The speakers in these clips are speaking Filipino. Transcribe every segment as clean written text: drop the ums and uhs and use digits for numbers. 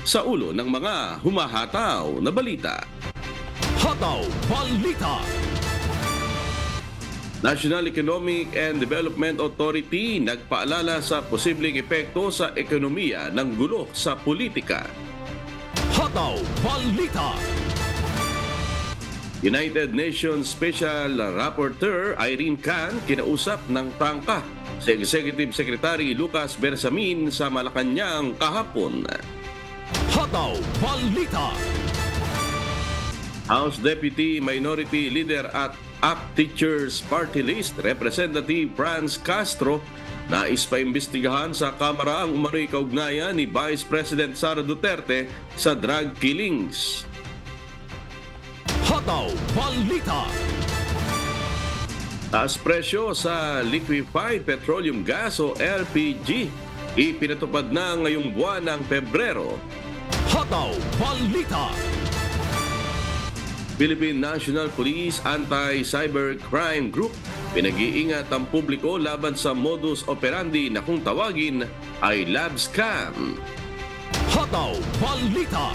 sa ulo ng mga humahataw na balita. Hataw Balita. National Economic and Development Authority nagpaalala sa posibleng epekto sa ekonomiya ng gulo sa politika. Hataw Balita. United Nations Special Rapporteur Irene Khan kinausap ng tangka si Executive Secretary Lucas Bersamin sa Malacanang kahapon. Hataw Balita. House Deputy Minority Leader at ACT Teachers Party List Representative Franz Castro nais paimbestigahan sa Kamara ang umano'y kaugnayan ni Vice President Sara Duterte sa drug killings. Hataw Balita. Taas presyo sa liquefied petroleum gas o LPG ipinatupad na ngayong buwan ng Pebrero. Hataw Balita. Philippine National Police Anti-Cybercrime Group pinag-iingat ang publiko laban sa modus operandi na kung tawagin ay lab scam. Hataw Balita.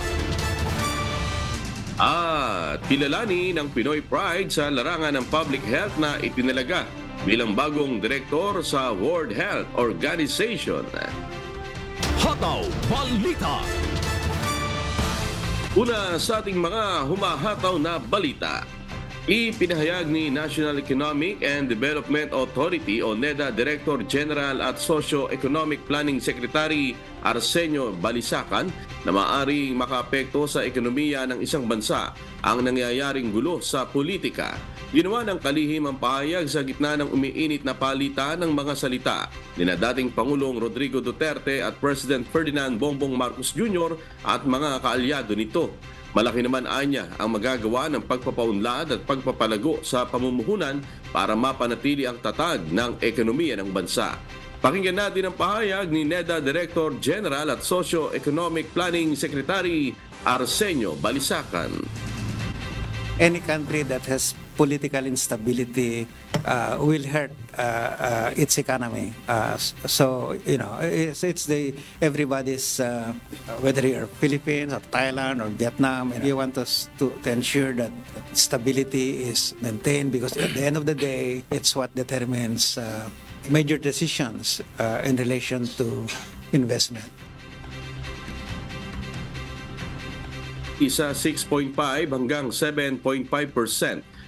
At kilalanin ng Pinoy Pride sa larangan ng public health na itinalaga bilang bagong direktor sa World Health Organization. Hataw Balita. Una sa ating mga humahataw na balita, ipinahayag ni National Economic and Development Authority o NEDA Director General at Socio-Economic Planning Secretary Arsenio Balisacan na maaring makaapekto sa ekonomiya ng isang bansa ang nangyayaring gulo sa politika. Ginawa ng kalihim ang pahayag sa gitna ng umiinit na palitan ng mga salita ni na dating Pangulong Rodrigo Duterte at President Ferdinand Bongbong Marcos Jr. at mga kaalyado nito. Malaki naman anya ang magagawa ng pagpapaunlad at pagpapalago sa pamumuhunan para mapanatili ang tatag ng ekonomiya ng bansa. Pakinggan natin ang pahayag ni NEDA Director General at Socio-Economic Planning Secretary Arsenio Balisacan. Any country that has political instability will hurt its economy. So you know, it's the everybody's whether you're Philippines or Thailand or Vietnam, you want us to ensure that stability is maintained because at the end of the day, it's what determines major decisions in relation to investment. Isa 6.5 hanggang 7.5%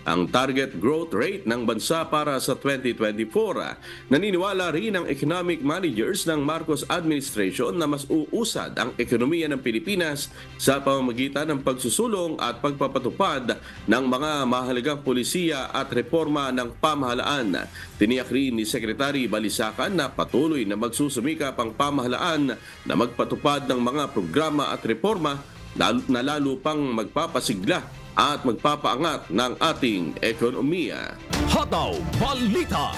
ang target growth rate ng bansa para sa 2024. Naniniwala rin ang economic managers ng Marcos administration na mas uusad ang ekonomiya ng Pilipinas sa pamamagitan ng pagsusulong at pagpapatupad ng mga mahalagang polisiya at reforma ng pamahalaan. Tiniyak rin ni Secretary Balisacan na patuloy na magsusumikap ang pamahalaan na magpatupad ng mga programa at reforma na lalo pang magpapasigla at magpapaangat ng ating ekonomiya. Hataw Balita.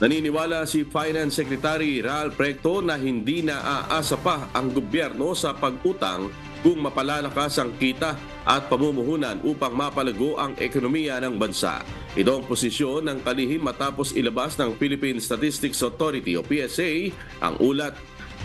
Naniniwala si Finance Secretary Ralph Recto na hindi na aasa pa ang gobyerno sa pag-utang kung mapalalakas ang kita at pamumuhunan upang mapalago ang ekonomiya ng bansa. Ito ang posisyon ng kalihim matapos ilabas ng Philippine Statistics Authority o PSA ang ulat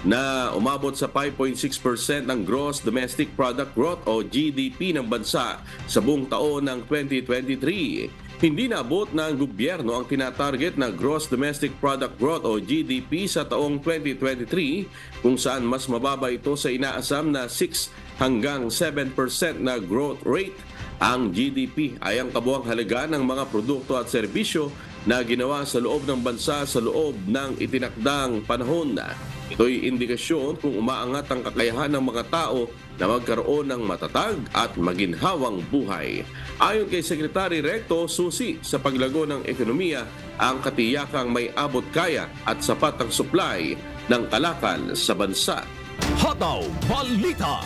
na umabot sa 5.6% ng Gross Domestic Product Growth o GDP ng bansa sa buong taon ng 2023. Hindi naabot ng gobyerno ang tinatarget na Gross Domestic Product Growth o GDP sa taong 2023 kung saan mas mababa ito sa inaasam na 6 hanggang 7% na growth rate. Ang GDP ay ang kabuang halaga ng mga produkto at serbisyo na ginawa sa loob ng bansa sa loob ng itinakdang panahon. Ito'y indikasyon kung umaangat ang kakayahan ng mga tao na magkaroon ng matatag at maginhawang buhay. Ayon kay Secretary Recto, susi sa paglago ng ekonomiya ang katiyakang may abot kaya at sapat ang supply ng kalakal sa bansa. Hataw Balita.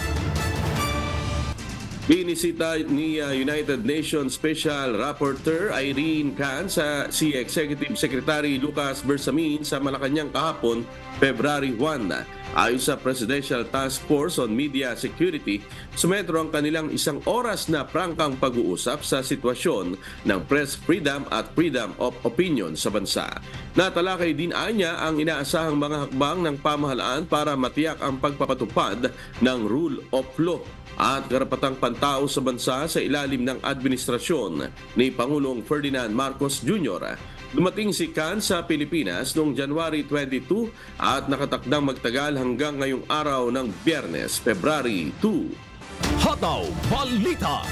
Binisita ni United Nations Special Rapporteur Irene Khan si Executive Secretary Lucas Bersamin sa Malacanang kahapon, February 1. Ayon sa Presidential Task Force on Media Security, sumetro ang kanilang 1 oras na prangkang pag-uusap sa sitwasyon ng press freedom at freedom of opinion sa bansa. Natalakay din anya ang inaasahang mga hakbang ng pamahalaan para matiyak ang pagpapatupad ng rule of law at karapatang pantao sa bansa sa ilalim ng administrasyon ni Pangulong Ferdinand Marcos Jr. Dumating si Khan sa Pilipinas noong January 22 at nakatakdang magtagal hanggang ngayong araw ng Biyernes, February 2. Hataw Balita.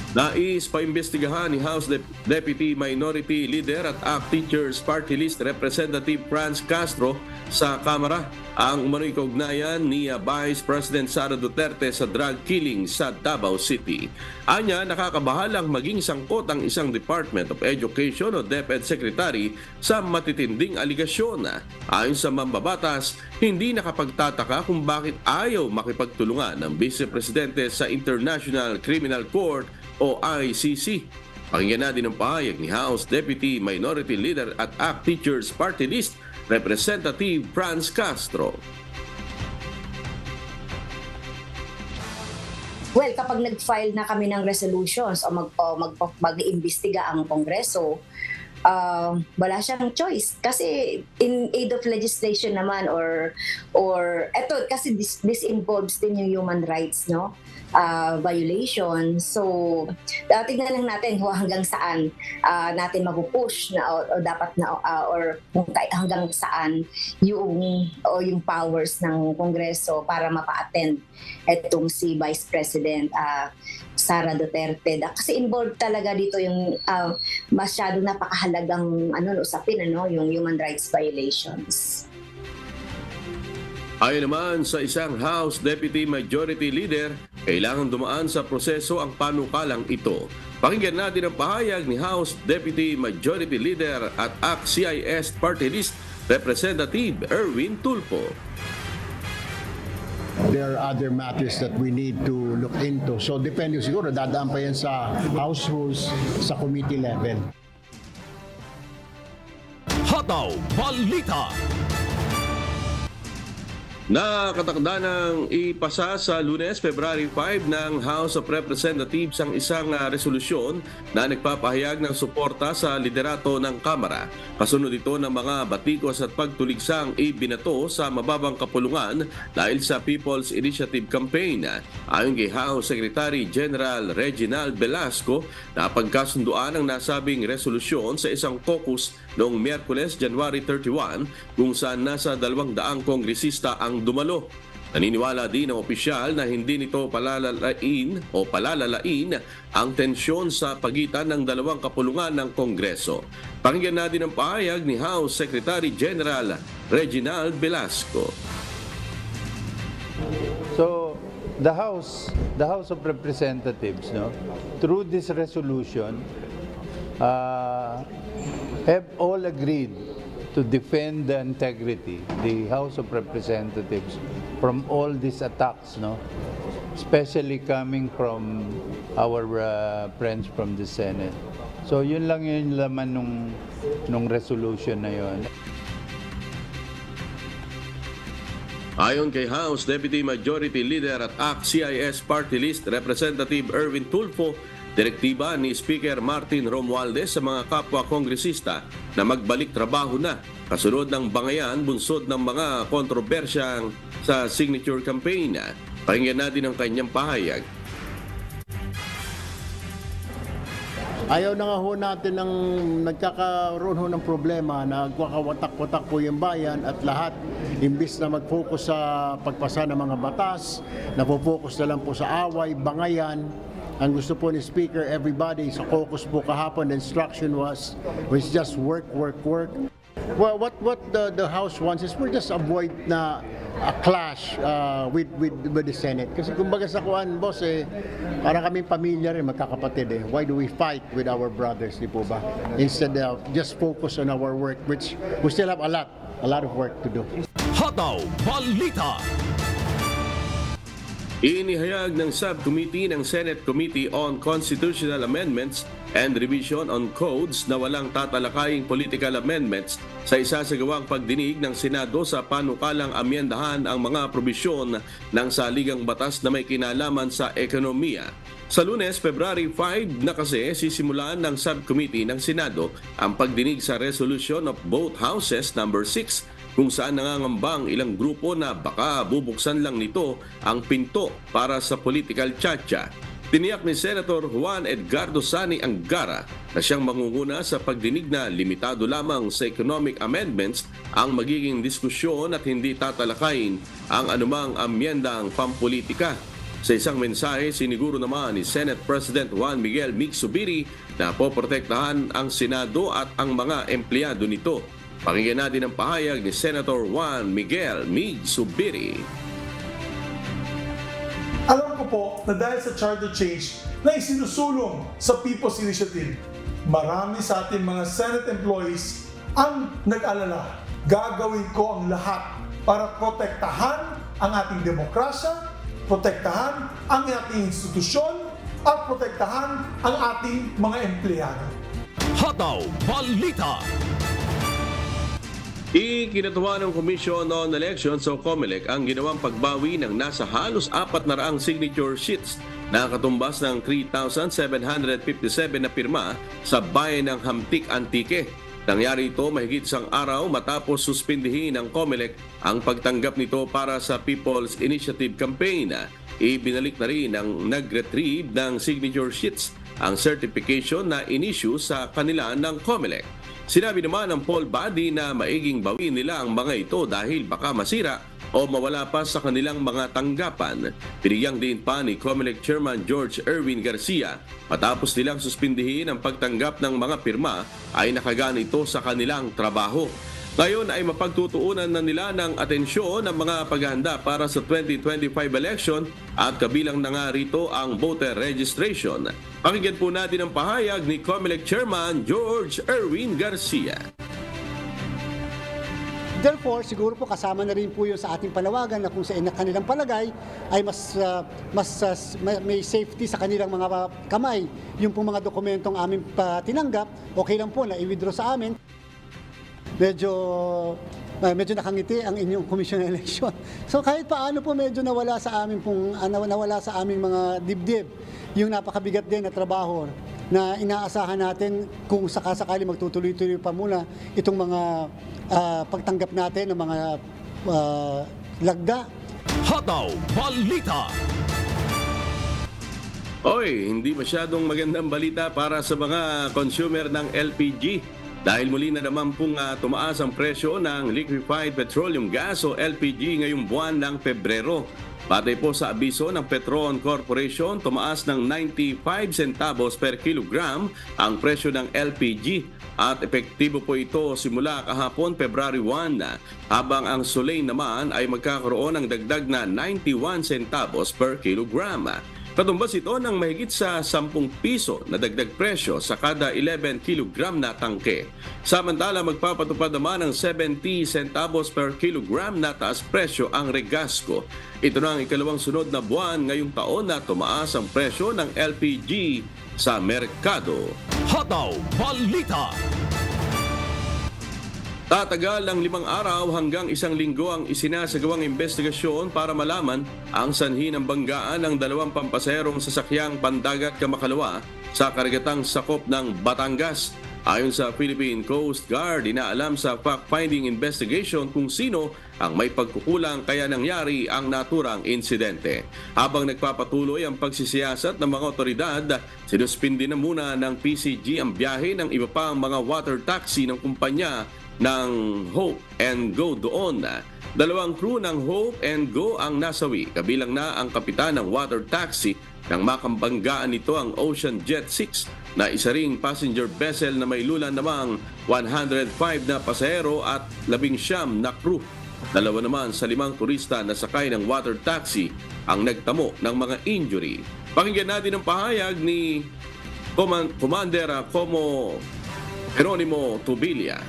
Nais paimbestigahan ni House Deputy Minority Leader at ACT Teachers Party List Representative Franz Castro sa Kamara ang umano'y kaugnayan ni Vice President Sara Duterte sa drug killing sa Davao City. Anya, nakakabahalang maging sangkot ang isang Department of Education o DepEd Secretary sa matitinding aligasyon. Ayon sa mambabatas, hindi nakapagtataka kung bakit ayaw makipagtulungan ng Vice Presidente sa International Criminal Court o ICC. Pakinggan natin ang pahayag ni House Deputy Minority Leader at ACT Teachers Party List Representative Franz Castro. Well, kapag nag-file na kami ng resolutions o mag-iimbestiga ang Kongreso, wala siyang choice kasi in aid of legislation naman or eto kasi this involves din yung human rights, no? Violation. So, tignan lang natin kung hanggang saan natin mapupush na o dapat na or hanggang saan yung powers ng Kongreso para mapa-attend etong si Vice President Sara Duterte. Kasi involved talaga dito yung masyado napakahalagang usapin, yung human rights violations. Ayon naman sa isang House Deputy Majority Leader, kailangan dumaan sa proseso ang panukalang ito. Pakinggan natin ang pahayag ni House Deputy Majority Leader at ACT-CIS Party List Representative Erwin Tulfo. There are other matters that we need to look into. So depende siguro, dadaan pa yan sa House Rules, sa committee level. Hataw Balita. Nakatakda ng ipasa sa Lunes, February 5 ng House of Representatives ang isang resolusyon na nagpapahayag ng suporta sa liderato ng Kamara. Kasunod ito ng mga batikos at pagtuligsang ibinato sa mababang kapulungan dahil sa People's Initiative Campaign. Ayon kay House Secretary General Reginald Velasco, napagkasunduan ang nasabing resolusyon sa isang caucus noong Miyerkules, January 31, kung saan nasa 200 kongresista ang dumalo. Naniniwala din ang opisyal na hindi nito palalalain ang tensyon sa pagitan ng dalawang kapulungan ng Kongreso. Pakinggan natin ang pahayag ni House Secretary General Reginald Velasco. So, the House of Representatives, through this resolution, have all agreed to defend the integrity, the House of Representatives, from all these attacks, especially coming from our friends from the Senate. So yun lang yung laman nung resolution na yun. Ayon kay House Deputy Majority Leader at ACT-CIS Party List Representative Erwin Tulfo, direktiba ni Speaker Martin Romualdez sa mga kapwa kongresista na magbalik trabaho na kasunod ng bangayan bunsod ng mga kontrobersyang sa signature campaign. Pakinggan natin ang kanyang pahayag. Ayaw na nga ho natin ng nagkakaroon ho ng problema na nagkakawatak-watak po yung bayan at lahat, imbis na mag-focus sa pagpasa ng mga batas, napo-focus na lang po sa away, bangayan. Ang gusto po ni Speaker, everybody sa caucus po kahapon, the instruction was just work. Well, what the House wants is we just avoid na a clash with the Senate. Kasi kumbaga sa kuan, boss, parang kaming pamilya rin, magkakapatid. Why do we fight with our brothers, di po ba? Instead of just focus on our work, which we still have a lot of work to do. Hataw Balita. Inihayag ng subcommittee ng Senate Committee on Constitutional Amendments and Revision on Codes na walang tatalakaying political amendments sa isasagawang pagdinig ng Senado sa panukalang amyendahan ang mga probisyon ng saligang batas na may kinalaman sa ekonomiya. Sa Lunes, February 5 na kasi sisimulan ng subcommittee ng Senado ang pagdinig sa resolution of both houses number 6 kung saan nangangambang ilang grupo na baka bubuksan lang nito ang pinto para sa political tchatcha. Tiniyak ni Senator Juan Edgardo Sani Angara na siyang mangunguna sa pagdinig na limitado lamang sa economic amendments ang magiging diskusyon at hindi tatalakayin ang anumang amyendang pampolitika. Sa isang mensahe, siniguro naman ni Senate President Juan Miguel Mig Zubiri na poprotektahan ang Senado at ang mga empleyado nito. Pakinggan natin ang pahayag ni Senator Juan Miguel Mig Zubiri. Alam ko po na dahil sa charter change na isinusulong sa People's Initiative, marami sa ating mga Senate employees ang nag-alala. Gagawin ko ang lahat para protektahan ang ating demokrasya, protektahan ang ating institusyon, at protektahan ang ating mga empleyado. Hataw Balita. Ikinatuwa ng Commission on Elections o COMELEC ang ginawang pagbawi ng nasa halos 400 signature sheets na katumbas ng 3,757 na pirma sa bayan ng Hamtik Antique. Nangyari ito mahigit isang araw matapos suspindihin ng COMELEC ang pagtanggap nito para sa People's Initiative Campaign. Ibinalik na rin ng nag-retrieve ng signature sheets ang certification na in-issue sa kanila ng COMELEC. Sinabi naman ng poll body na maiging bawin nila ang mga ito dahil baka masira o mawala pa sa kanilang mga tanggapan. Pinigyang din pa ni COMELEC Chairman George Erwin Garcia matapos nilang suspindihin ang pagtanggap ng mga pirma ay nakagana ito sa kanilang trabaho. Ngayon ay mapagtutuunan na nila ng atensyon ang mga paghahanda para sa 2025 election at kabilang na nga rito ang voter registration. Pakinggan po natin ang pahayag ni COMELEC Chairman George Erwin Garcia. Therefore, siguro po kasama na rin po yun sa ating panawagan na kung sa kanilang palagay ay mas may safety sa kanilang mga kamay. Yung pong mga dokumentong aming tinanggap, okay lang po na i-withdraw sa amin. Medyo nakangiti ang inyong Commission on Election. So kahit paano po medyo nawala sa aming mga dibdib yung napakabigat din na trabaho na inaasahan natin kung sakasakali magtutuloy-tuloy pa muna itong mga pagtanggap natin ng mga lagda. Hataw Balita. Oy, hindi masyadong magandang balita para sa mga consumer ng LPG. Dahil muli na naman pong tumaas ang presyo ng liquefied petroleum gas o LPG ngayong buwan ng Pebrero. Batay po sa abiso ng Petron Corporation, tumaas ng 95 centavos per kilogram ang presyo ng LPG at epektibo po ito simula kahapon February 1 habang ang Soleil naman ay magkakaroon ng dagdag na 91 centavos per kilogram. Katumbas ito ng mahigit sa 10 piso na dagdag presyo sa kada 11 kilogram na tangke. Samantala, magpapatupad naman ng 70 centavos per kilogram na taas presyo ang Regasco. Ito na ang ikalawang sunod na buwan ngayong taon na tumaas ang presyo ng LPG sa merkado. Hataw Balita. Tatagal ng 5 araw hanggang 1 linggo ang isinasagawang investigasyon para malaman ang sanhi ng banggaan ng 2 pampasaherong sasakyang pandagat Kamakalawa sa karagatang sakop ng Batangas. Ayon sa Philippine Coast Guard, inaalam sa fact-finding investigation kung sino ang may pagkukulang kaya nangyari ang naturang insidente. Habang nagpapatuloy ang pagsisiyasat ng mga otoridad, sinuspindi na muna ng PCG ang biyahe ng iba pang mga water taxi ng kumpanya ng Hope and Go doon. 2 crew ng Hope and Go ang nasawi, kabilang na ang kapitan ng water taxi nang makambanggaan nito ang Ocean Jet 6 na isa ring passenger vessel na may lulan namang 105 na pasahero at 19 na crew. 2 naman sa 5 turista na sakay ng water taxi ang nagtamo ng mga injury. Pakinggan natin ang pahayag ni Commander Como Geronimo Tubilla.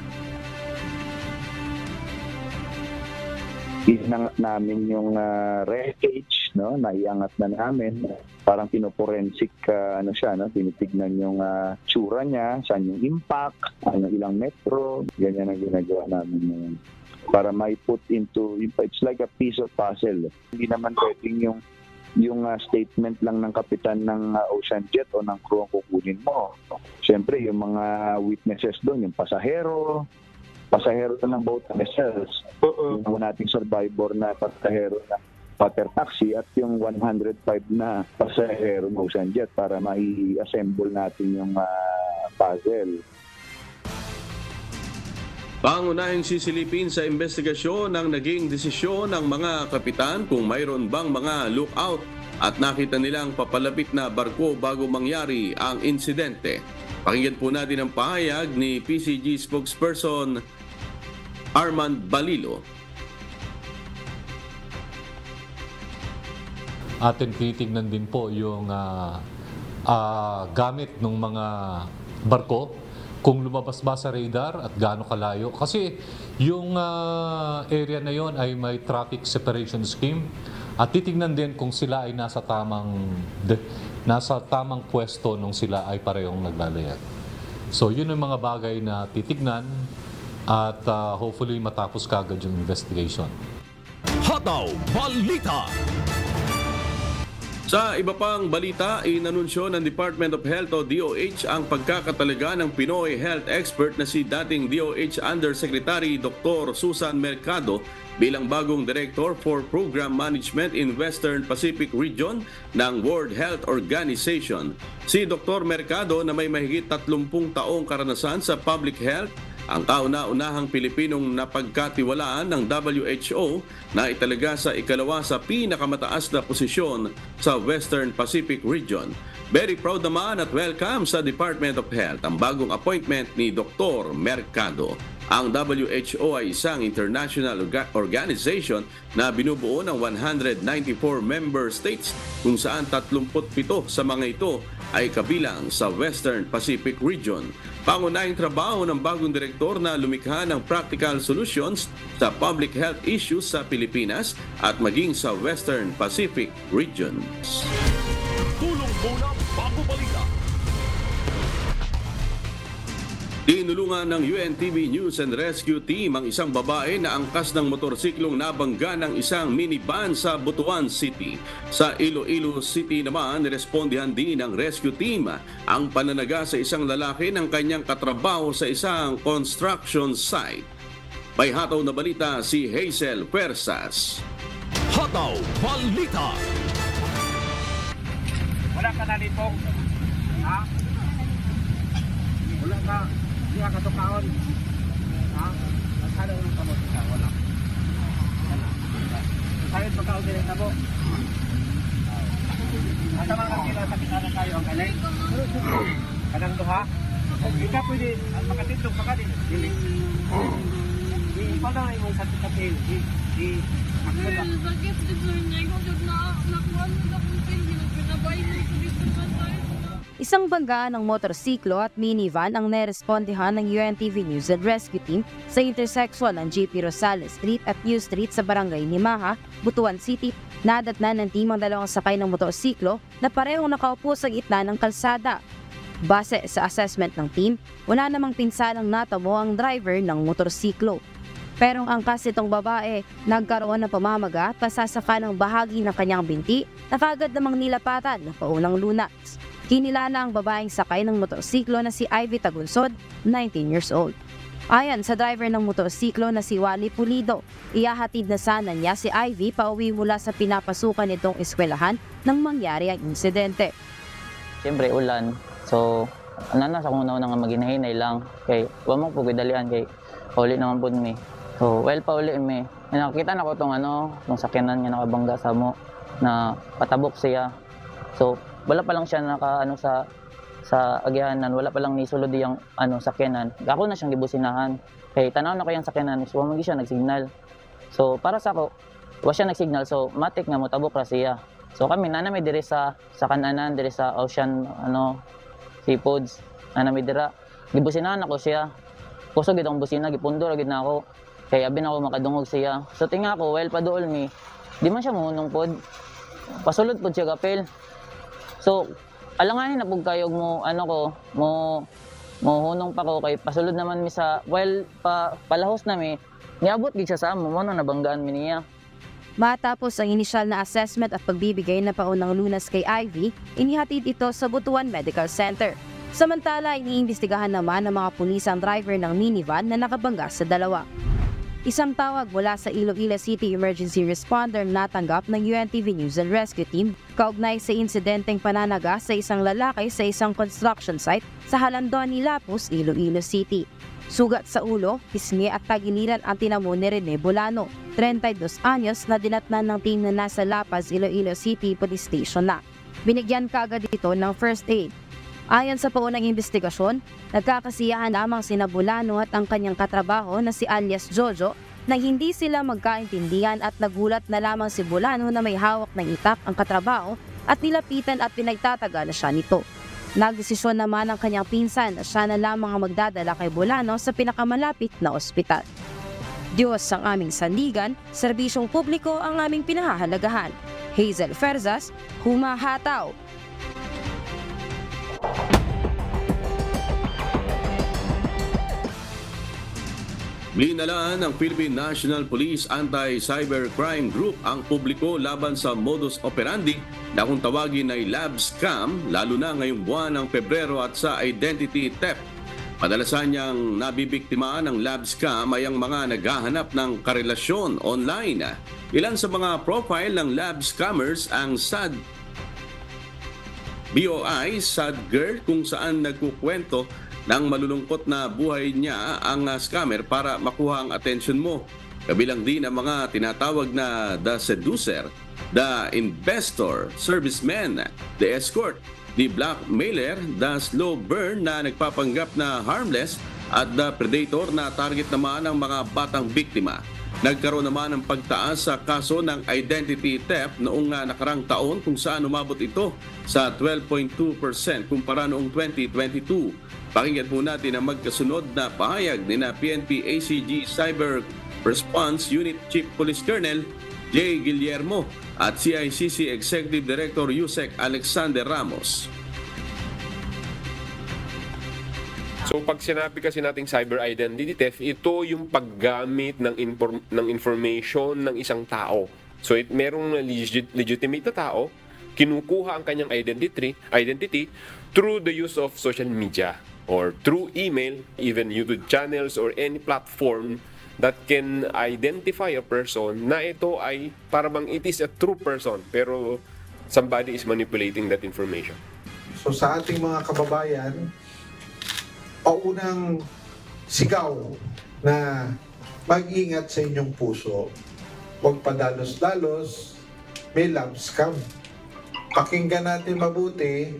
Ginangat namin yung wreckage no, naiangat na namin. Parang pinoforensic ano siya, no, tinitignan yung tsura niya, saan yung impact, ilang metro, ganyan ang ginagawa namin ngayon. Para may put into, it's like a piece of puzzle. Hindi naman pwedeng yung statement lang ng kapitan ng Ocean Jet o ng crew ang kukunin mo. Siyempre, yung mga witnesses doon, yung pasahero ng boat vessels, yung nating survivor na pasahero ng water taxi at yung 105 na pasahero ng Ocean Jet para mai-assemble natin yung puzzle. Pangunahing sisilipin sa investigasyon ng naging desisyon ng mga kapitan kung mayroon bang mga lookout at nakita nilang papalapit na barko bago mangyari ang insidente. Pakinggan po natin ang pahayag ni PCG spokesperson Armand Balilo. Atin titignan din po yung gamit ng mga barko, kung lumabas ba sa radar at gaano kalayo. Kasi yung area na yon ay may traffic separation scheme at titignan din kung sila ay nasa tamang pwesto nung sila ay parehong naglalayag. So yun ang mga bagay na titignan at hopefully matapos kagad yung investigation. Hataw Balita. Sa iba pang balita, inanunsyo ng Department of Health o DOH ang pagkakatalaga ng Pinoy health expert na si dating DOH Undersecretary Dr. Susan Mercado bilang bagong Director for Program Management in Western Pacific Region ng World Health Organization. Si Dr. Mercado na may mahigit 30 taong karanasan sa public health, ang kauna-unahang Pilipinong napagkatiwalaan ng WHO na italaga sa ikalawa sa pinakamataas na posisyon sa Western Pacific Region. Very proud naman at welcome sa Department of Health ang bagong appointment ni Dr. Mercado. Ang WHO ay isang international organization na binubuo ng 194 member states kung saan 37 sa mga ito ay kabilang sa Western Pacific Region. Pangunahing trabaho ng bagong direktor na lumikha ng practical solutions sa public health issues sa Pilipinas at maging sa Western Pacific Region. Tulong muna bago balita. Tinulungan ng UNTV News and Rescue Team ang isang babae na angkas ng motorsiklong nabangga ng isang minivan sa Butuan City. Sa Iloilo City naman, nirespondihan din ng rescue team ang pananaga sa isang lalaki ng kanyang katrabaho sa isang construction site. May hataw na balita si Hazel Persas. Hataw Balita. Wala ka na dito. Ha? Wala ka. Hindi ka katukaon. Ha? Nagkala ng kamot ka. Wala. Sayod magkaon din na po. Asa mga kila sa kitana tayo ang kanay. Kanang duha. Ika pwede makatindog pa ka din. Dili. Ikaw na yung sa kapil. Bakit ito niya? Kung nakuha mo na kung hindi pinabay mo ito dito sa tayo. Isang banggaan ng motorsiklo at minivan ang nerespondihan ng UNTV News and Rescue Team sa intersection ng GP Rosales Street at U Street sa Barangay Nimaha, Butuan City. Nadatnan ng team ang dalawang sakay ng motorsiklo na parehong nakaupo sa gitna ng kalsada. Base sa assessment ng team, wala namang pinsalang natamo ang driver ng motorsiklo. Pero ang angkas nitong babae, nagkaroon ng pamamaga at pasasaka ng bahagi ng kanyang binti na kagad namang nilapatan ng paunang lunas. Kinilala ang babaeng sakay ng motorsiklo na si Ivy Tagunsod, 19 years old. Ayon sa driver ng motorsiklo na si Wally Pulido, ihahatid na sana niya si Ivy pauwi mula sa pinapasukan nitong eskwelahan nang mangyari ang insidente. Siyempre ulan, so nasa kung una nga maginahinay lang, kay wala mo po gidalian kay uli naman po mi. So well pa uli mi, nakita na ko itong itong sakyanan niya nakabangga sa mo na patabok siya. So wala pa lang siya sa agyanan, wala pa lang nisulod yung sakyanan. Ako na siyang gibusinahan. Kay tanaw na ko yung sakyanan, so magi siya nagsignal. So para sa ako, wa siya nagsignal, so matik nga mo tabok ra siya. So kami nanami diri sa kananan, diri sa Ocean Seafoods, nanami dira. Gibusinahan ako siya. Kusog gid ang busina, gipundor gid na ako. Kay abi na ako makadungog siya. So tinga ko, well pa dool mi. Di man siya muhunong pod. pasulod po siya kapil. So, alanganin na po kayo mo, mo hunong pa ko kay pasulod naman mi sa, while palahos na mi, niabot gid siya sa amo, mo nabanggaan mi niya. Matapos ang inisyal na assessment at pagbibigay ng paunang lunas kay Ivy, inihatid ito sa Butuan Medical Center. Samantala, iniimbestigahan naman ng mga pulis ang driver ng minivan na nakabangga sa dalawa. Isang tawag mula sa Iloilo City Emergency Responder na natanggap ng UNTV News and Rescue Team kaugnay sa insidenteng pananaga sa isang lalaki sa isang construction site sa Halandoni, Lapus, Iloilo City. Sugat sa ulo, pisngi at tagiliran ang tinamo ni Rene Bolano, 32 anyos na dinatnan ng team na nasa La Paz, Iloilo City Police Station na. Binigyan kaagad ito ng first aid. Ayon sa paunang investigasyon, nagkakasiyahan lamang sina Bolano at ang kanyang katrabaho na si alias Jojo na hindi sila magkaintindihan at nagulat na lamang si Bolano na may hawak ng itak ang katrabaho at nilapitan at pinagtataga na siya nito. Nagdesisyon naman ang kanyang pinsan na siya na lamang ang magdadala kay Bolano sa pinakamalapit na ospital. Diyos ang aming sandigan, serbisyong publiko ang aming pinahahalagahan. Hazel Ferzas, humahataw. Blinalaan ng Philippine National Police Anti-Cybercrime Group ang publiko laban sa modus operandi na kung tawagin ay lab scam, lalo na ngayong buwan ng Pebrero at sa identity theft. Kadalasan niyang nabibiktimaan ng lab scam ay ang mga naghahanap ng karelasyon online. Ilan sa mga profile ng lab scammers ang sad BOI, sad girl, kung saan nagkukwento ng malulungkot na buhay niya ang scammer para makuha ang atensyon mo. Kabilang din ang mga tinatawag na the seducer, the investor, serviceman, the escort, the blackmailer, the slow burn na nagpapanggap na harmless, at the predator na target naman ng mga batang biktima. Nagkaroon naman ng pagtaas sa kaso ng identity theft noong nakarang taon kung saan umabot ito sa 12.2% kumpara noong 2022. Pakinggan po natin ang magkasunod na pahayag ni PNP ACG Cyber Response Unit Chief Police Colonel J. Guillermo at CICC Executive Director Yusek Alexander Ramos. So pag sinabi kasi nating cyber identity theft, ito yung paggamit ng information ng isang tao. So merong legitimate na tao, kinukuha ang kanyang identity through the use of social media or through email, even YouTube channels or any platform that can identify a person na ito ay parang it is a true person pero somebody is manipulating that information. So sa ating mga kababayan, paunang sigaw na mag-ingat sa inyong puso. Huwag padalos-dalos, may love scam. Pakinggan natin mabuti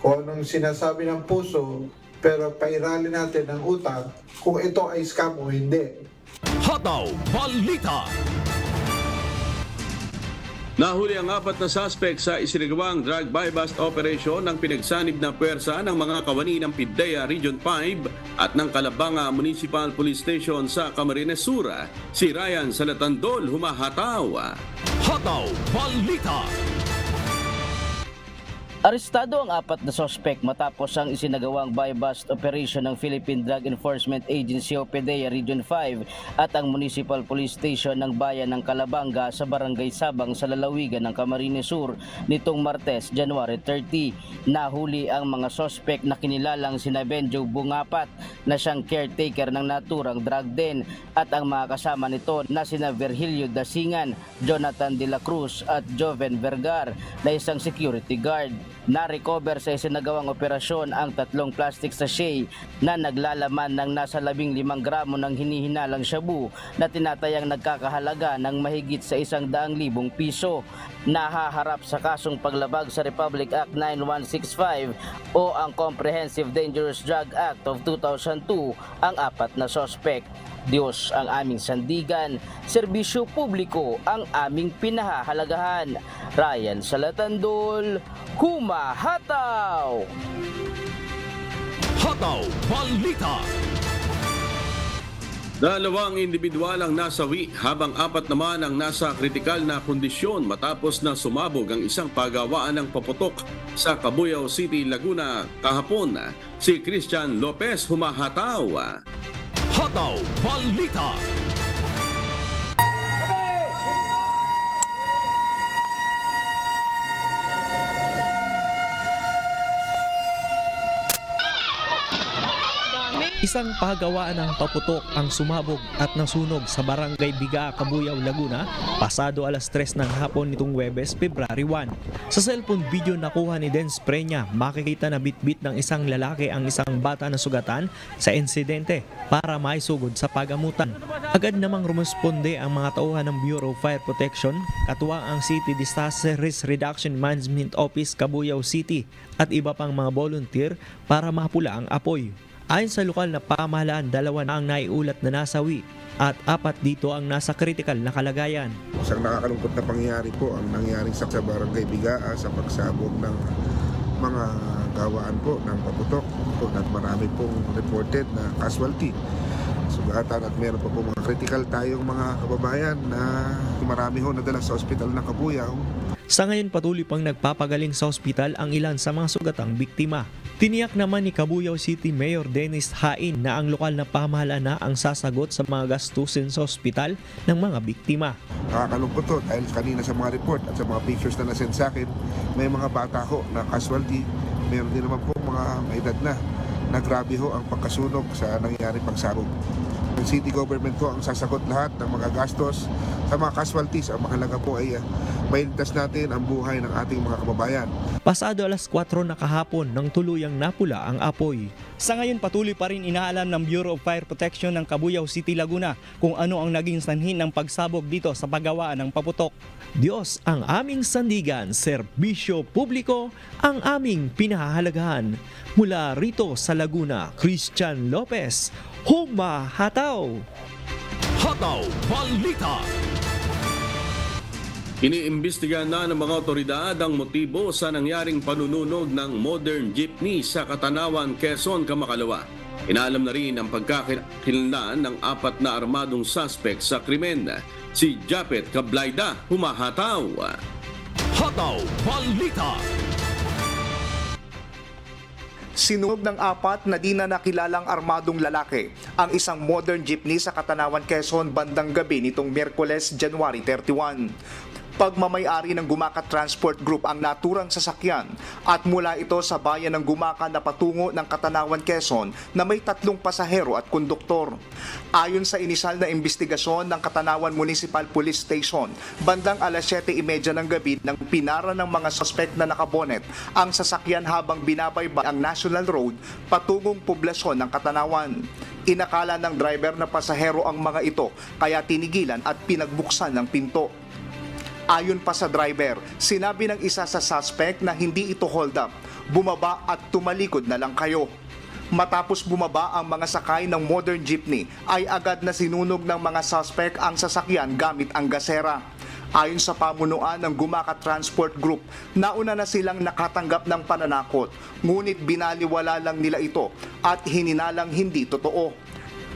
kung anong sinasabi ng puso, pero pairali natin ang utak kung ito ay scam o hindi. Hataw Balita. Nahuli ang 4 na suspect sa isinagawang drug buy-bust operation ng pinagsanib na puwersa ng mga kawani ng PIDEA Region 5 at ng Calabanga Municipal Police Station sa Camarines Sur. Si Ryan Salatandol, humahataw. Hataw Balita. Arestado ang 4 na sospek matapos ang isinagawang buy-bust operation ng Philippine Drug Enforcement Agency o PIDEA Region 5 at ang Municipal Police Station ng Bayan ng Calabanga sa Barangay Sabang sa lalawigan ng Camarines Sur nitong Martes, January 30. Nahuli ang mga sospek na kinilalang sina Benjo Bungapat na siyang caretaker ng naturang drug den at ang mga kasama nito na sina Virgilio Dasingan, Jonathan De La Cruz at Joven Vergar na isang security guard. Na-recover sa isinagawang operasyon ang 3 plastic sachet na naglalaman ng nasa 15 gramo ng hinihinalang shabu na tinatayang nagkakahalaga ng mahigit sa 100,000 piso. Nahaharap sa kasong paglabag sa Republic Act 9165 o ang Comprehensive Dangerous Drug Act of 2002 ang 4 na sospek. Diyos ang aming sandigan, serbisyo publiko ang aming pinahahalagahan. Ryan Salatandol, humahataw! Hataw Balita. Dalawang individual ang nasawi habang 4 naman ang nasa kritikal na kondisyon matapos na sumabog ang isang pagawaan ng paputok sa Cabuyao City, Laguna kahapon. Si Christian Lopez humahataw. Hataw Balita. Isang pagawaan ng paputok ang sumabog at nasunog sa Barangay Biga, Cabuyao, Laguna pasado alas 3 ng hapon nitong Huwebes, February 1. Sa cellphone video nakuha ni Denz Preña, makikita na bitbit ng isang lalaki ang isang bata na sugatan sa insidente para maisugod sa pagamutan. Agad namang rumusponde ang mga tauhan ng Bureau of Fire Protection, katuwang ang City Disaster Risk Reduction Management Office, Cabuyao City at iba pang mga volunteer para mapula ang apoy. Ayon sa lokal na pamahalaan, 2 na ang naiulat na nasawi at 4 dito ang nasa kritikal na kalagayan. Isang nakakalungkot na pangyayari po ang nangyaring sa Barangay Bigaa sa pagsabog ng mga gawaan po ng paputok at marami pong reported na casualty. Sugatan at meron pa po mga critical tayong mga kababayan na marami ho nadala sa ospital ng Cabuyao. Sa ngayon patuloy pang nagpapagaling sa ospital ang ilan sa mga sugatang biktima. Tiniyak naman ni Cabuyao City Mayor Dennis Hain na ang lokal na pamahalaan na ang sasagot sa mga gastusin sa ospital ng mga biktima. Nakakalungkot to dahil kanina sa mga report at sa mga pictures na nasend sa akin, may mga bata ho na casualty, meron din naman po mga may edad na grabe ho ang pagkasunog sa nangyari pagsabog. Ang city government po ang sasagot lahat ng mga gastos sa mga casualties. Ang mahalaga po ay mailigtas natin ang buhay ng ating mga kababayan. Pasado alas 4 na kahapon nang tuluyang napula ang apoy. Sa ngayon patuloy pa rin inaalam ng Bureau of Fire Protection ng Cabuyao City, Laguna kung ano ang naging sanhin ng pagsabog dito sa paggawaan ng paputok. Diyos ang aming sandigan, serbisyo publiko ang aming pinahahalagahan. Mula rito sa Laguna, Christian Lopez, humahataw! Hataw Balita. Iniimbestigahan na ng mga otoridad ang motibo sa nangyaring panununog ng modern jeepney sa Katanawan, Quezon, Kamakalawa. Inaalam na rin ang pagkakilala ng 4 na armadong suspect sa krimen. Si Japet Cablayda, humahataw. Hataw Balita. Sinunog ng 4 na di na nakilalang armadong lalaki ang isang modern jeepney sa Katanawan, Quezon bandang gabi nitong Miyerkules, January 31. Pagmamay-ari ng Gumaka Transport Group ang naturang sasakyan at mula ito sa bayan ng Gumaka na patungo ng Katanawan, Quezon na may 3 pasahero at konduktor. Ayon sa inisal na investigasyon ng Katanawan Municipal Police Station, bandang alas 7:30 ng gabi nang pinara ng mga suspect na nakabonet ang sasakyan habang binabaybay ang National Road patungong poblasyon ng Katanawan. Inakala ng driver na pasahero ang mga ito kaya tinigilan at pinagbuksan ng pinto. Ayon pa sa driver, sinabi ng isa sa suspect na hindi ito hold up, bumaba at tumalikod na lang kayo. Matapos bumaba ang mga sakay ng modern jeepney ay agad na sinunog ng mga suspect ang sasakyan gamit ang gasera. Ayon sa pamunuan ng Gumaka Transport Group, nauna na silang nakatanggap ng pananakot, ngunit binaliwala lang nila ito at hininalang hindi totoo.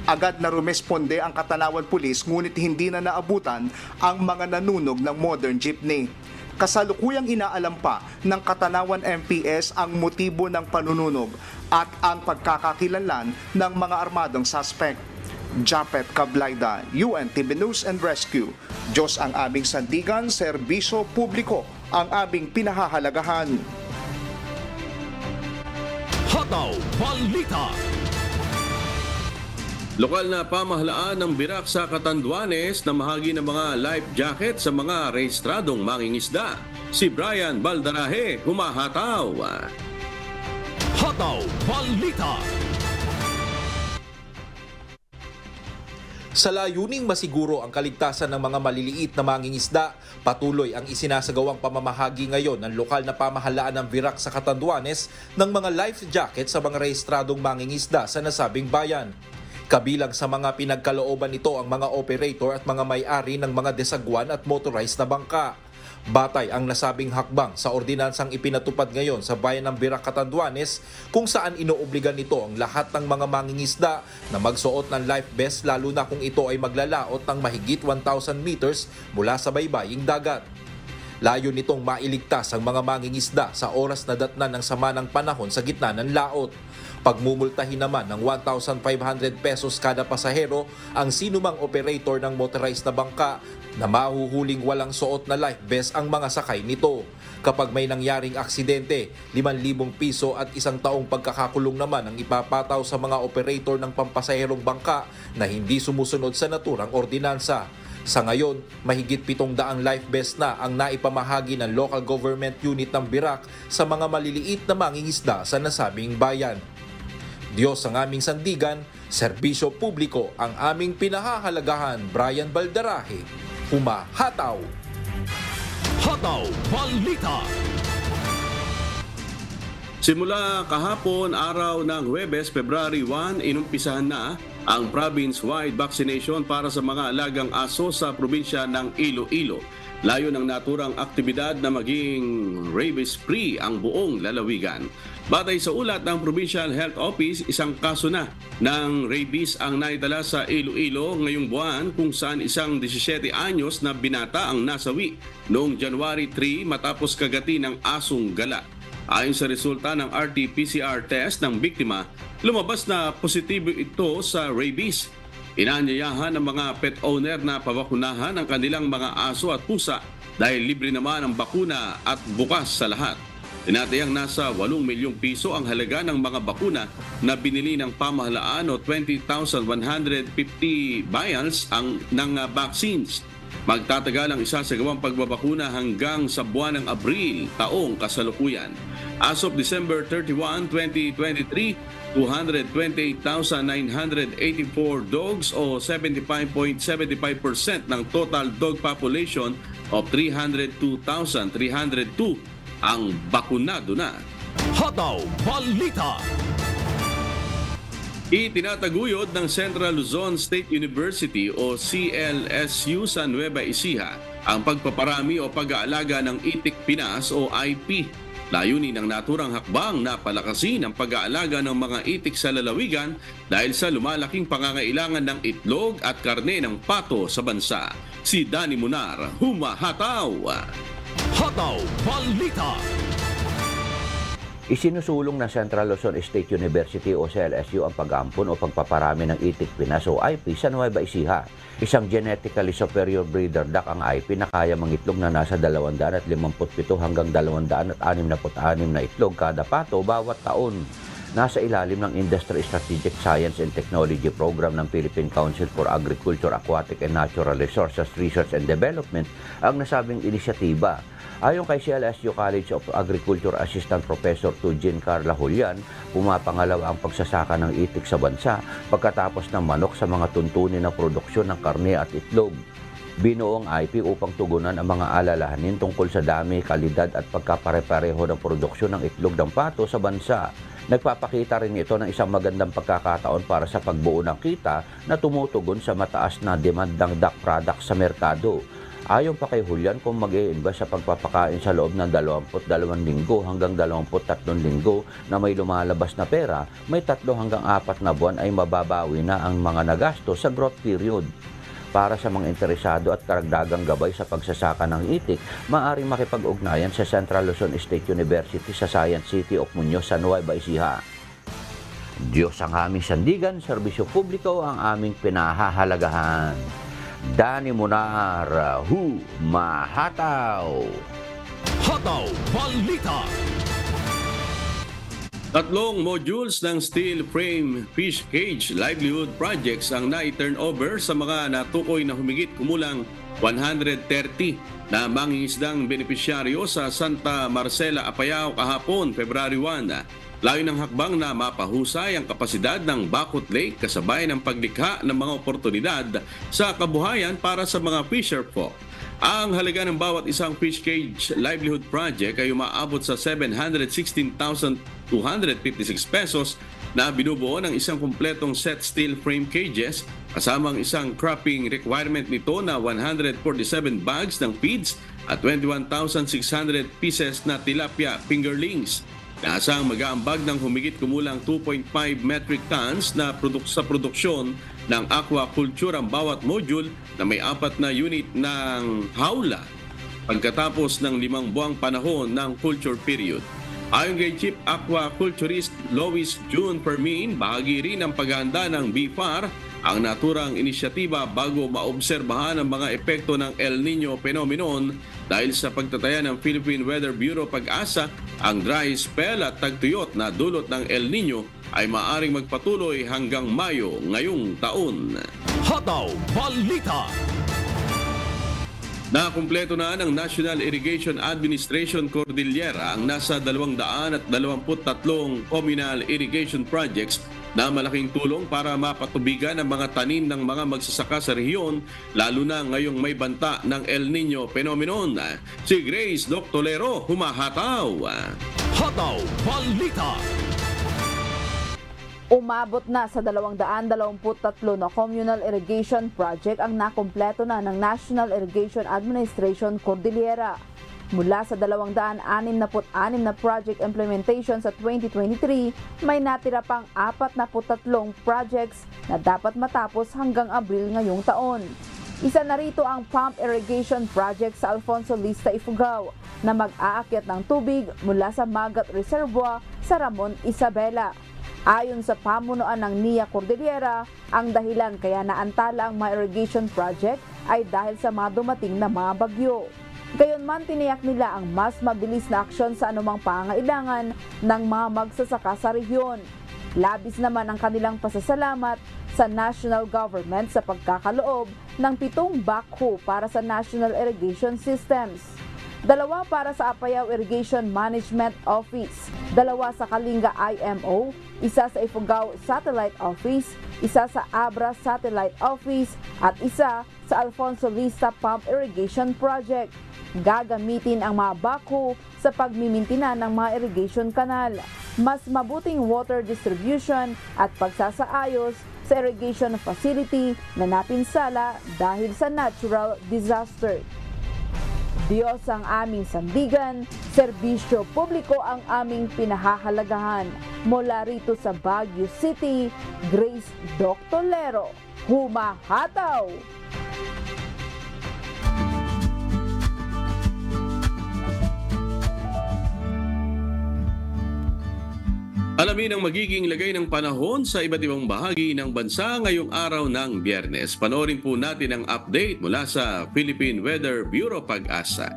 Agad na rumesponde ang Katanawan Police ngunit hindi na naabutan ang mga nanunog ng modern jeepney. Kasalukuyang inaalam pa ng Katanawan MPS ang motibo ng panununog at ang pagkakakilanlan ng mga armadong suspect. Japet Cablayda, UNTV News and Rescue. Diyos ang aming sandigan, serbisyo publiko ang aming pinahahalagahan. Hataw Balita. Lokal na pamahalaan ng Birak sa Catanduanes na mahagi ng mga life jacket sa mga rehistradong mangingisda. Si Brian Baldarahe, humahataw. Hataw Balita. Sa layuning masiguro ang kaligtasan ng mga maliliit na mangingisda, patuloy ang isinasagawang pamamahagi ngayon ng lokal na pamahalaan ng Birak sa Catanduanes ng mga life jacket sa mga rehistradong mangingisda sa nasabing bayan. Kabilang sa mga pinagkalooban nito ang mga operator at mga may-ari ng mga desagwan at motorized na bangka. Batay ang nasabing hakbang sa ordinansang ipinatupad ngayon sa bayan ng Virac, Catanduanes, kung saan inoobligan nito ang lahat ng mga mangingisda na magsuot ng life vest, lalo na kung ito ay maglalaot ng mahigit 1,000 meters mula sa baybaying dagat. Layo nitong mailigtas ang mga mangingisda sa oras na datnan ng sama ng panahon sa gitna ng laot. Pagmumultahin naman ng 1,500 pesos kada pasahero ang sinumang operator ng motorized na bangka na mahuhuling walang suot na life vest ang mga sakay nito. Kapag may nangyaring aksidente, 5,000 piso at 1 taong pagkakakulong naman ang ipapataw sa mga operator ng pampasaherong bangka na hindi sumusunod sa naturang ordinansa. Sa ngayon, mahigit 700 life vest na ang naipamahagi ng local government unit ng Virac sa mga maliliit na mangingisda sa nasabing bayan. Diyos ang aming sandigan, serbisyo publiko ang aming pinahahalagahan. Brian Baldarahe, humahataw. Hataw Balita. Simula kahapon, araw ng Huwebes, February 1, inumpisahan na ang province-wide vaccination para sa mga alagang aso sa probinsya ng Iloilo. Layo ng naturang aktibidad na maging rabies-free ang buong lalawigan. Batay sa ulat ng Provincial Health Office, 1 kaso na ng rabies ang naitala sa Iloilo ngayong buwan, kung saan isang 17 anyos na binata ang nasawi noong January 3 matapos kagati ng asong gala. Ayon sa resulta ng RT-PCR test ng biktima, lumabas na positibo ito sa rabies. Inanyayahan ng mga pet owner na pabakunahan ang kanilang mga aso at pusa dahil libre naman ang bakuna at bukas sa lahat. Tinatayang nasa 8 milyong piso ang halaga ng mga bakuna na binili ng pamahalaan o 20,150 vials ng vaccines. Magtatagal ang isasagawang pagbabakuna hanggang sa buwan ng Abril taong kasalukuyan. As of December 31, 2023, 228,984 dogs o 75.75% ng total dog population of 302,302 ang bakunado na. Hataw Balita. Itinataguyod ng Central Luzon State University o CLSU sa Nueva Ecija ang pagpaparami o pag-aalaga ng Itik Pinas o IP. Layunin ng naturang hakbang na palakasin ang pag-aalaga ng mga itik sa lalawigan dahil sa lumalaking pangangailangan ng itlog at karne ng pato sa bansa. Si Danny Munar, humahataw. Hataw Balita. Isinusulong ng Central Luzon State University o CLSU ang pag-aampon o pagpaparami ng Itik Pinas o IP sa Nueva Ecija. Isang genetically superior breeder duck ang IP na kaya mangitlog na nasa 257 hanggang 266 na itlog kada pato bawat taon. Nasa ilalim ng Industry Strategic Science and Technology Program ng Philippine Council for Agriculture, Aquatic and Natural Resources Research and Development ang nasabing inisyatiba. Ayon kay CLSU College of Agriculture Assistant Professor Tujin Carla Julian, pumapangalawa ang pagsasaka ng itik sa bansa pagkatapos ng manok sa mga tuntunin ng produksyon ng karne at itlog. Binuo ang IP upang tugunan ang mga alalahanin tungkol sa dami, kalidad at pagkapare-pareho ng produksyon ng itlog ng pato sa bansa. Nagpapakita rin ito ng isang magandang pagkakataon para sa pagbuo ng kita na tumutugon sa mataas na demand ng duck products sa merkado. Ayon pa kay Julian, kung mag-i-invest sa pagpapakain sa loob ng 22 linggo hanggang 23 linggo na may lumalabas na pera, may 3 hanggang 4 na buwan ay mababawi na ang mga nagasto sa growth period. Para sa mga interesado at karagdagang gabay sa pagsasaka ng itik, maaaring makipag-ugnayan sa Central Luzon State University sa Science City of Muñoz sa Nueva Ecija. Diyos ang aming sandigan, serbisyo publiko ang aming pinahahalagahan. Danny Munar, humahataw. Hataw Balita. 3 modules ng steel frame fish cage livelihood projects ang na-turn over sa mga natukoy na humigit kumulang 130 na mangingisdang benepisyaryo sa Santa Marcela, Apayao kahapon, February 1. Layo ng hakbang na mapahusay ang kapasidad ng Bakot Lake kasabay ng paglikha ng mga oportunidad sa kabuhayan para sa mga fisher folk. Ang halaga ng bawat isang fish cage livelihood project ay umaabot sa 716,256 pesos na binubuo ng isang kumpletong set steel frame cages kasama ang isang cropping requirement nito na 147 bags ng feeds at 21,600 pieces na tilapia fingerlings. Naasang mag-aambag ng humigit kumulang 2.5 metric tons na sa produksyon ng aquaculture ang bawat module na may 4 na unit ng hawla pagkatapos ng 5 buwang panahon ng culture period. Ayon kay Chief Aquaculturist Lois June Fermin, bahagi rin ng paghahanda ng BFAR ang naturang inisyatiba bago maobserbahan ang mga epekto ng El Nino phenomenon dahil sa pagtataya ng Philippine Weather Bureau Pag-asa, ang dry spell at tagtuyot na dulot ng El Nino ay maaring magpatuloy hanggang Mayo ngayong taon. Hataw Balita. Nakumpleto na ng National Irrigation Administration Cordillera ang nasa 223 communal irrigation projects na malaking tulong para mapatubigan ang mga tanim ng mga magsasaka sa rehiyon, lalo na ngayong may banta ng El Nino phenomenon. Si Grace Doctolero humahataw. Hataw Balita. Umabot na sa 223 na communal irrigation project ang nakumpleto na ng National Irrigation Administration Cordillera. Mula sa 266 na project implementation sa 2023, may natira pang 43 projects na dapat matapos hanggang Abril ngayong taon. Isa na rito ang pump irrigation project sa Alfonso Lista, Ifugao na mag-aakyat ng tubig mula sa Magat Reservoir sa Ramon Isabela. Ayon sa pamunuan ng NIA Cordillera, ang dahilan kaya naantala ang mga irrigation project ay dahil sa mga dumating na mga bagyo. Gayunman, tiniyak nila ang mas mabilis na aksyon sa anumang pangailangan ng mga magsasaka sa rehiyon. Labis naman ang kanilang pasasalamat sa national government sa pagkakaloob ng 7 backhoe para sa National Irrigation Systems. 2 para sa Apayao Irrigation Management Office, 2 sa Kalinga IMO, 1 sa Ifugao Satellite Office, 1 sa Abra Satellite Office, at 1 sa Alfonso Lista Pump Irrigation Project. Gagamitin ang mga backhoe sa pagmimintina ng mga irrigation kanal, mas mabuting water distribution at pagsasaayos sa irrigation facility na napinsala dahil sa natural disaster. Diyos ang aming sandigan, serbisyo publiko ang aming pinahahalagahan. Mula rito sa Baguio City, Grace Doctolero, humahataw! Alamin ang magiging lagay ng panahon sa iba't ibang bahagi ng bansa ngayong araw ng Biyernes. Panoorin po natin ang update mula sa Philippine Weather Bureau Pag-asa.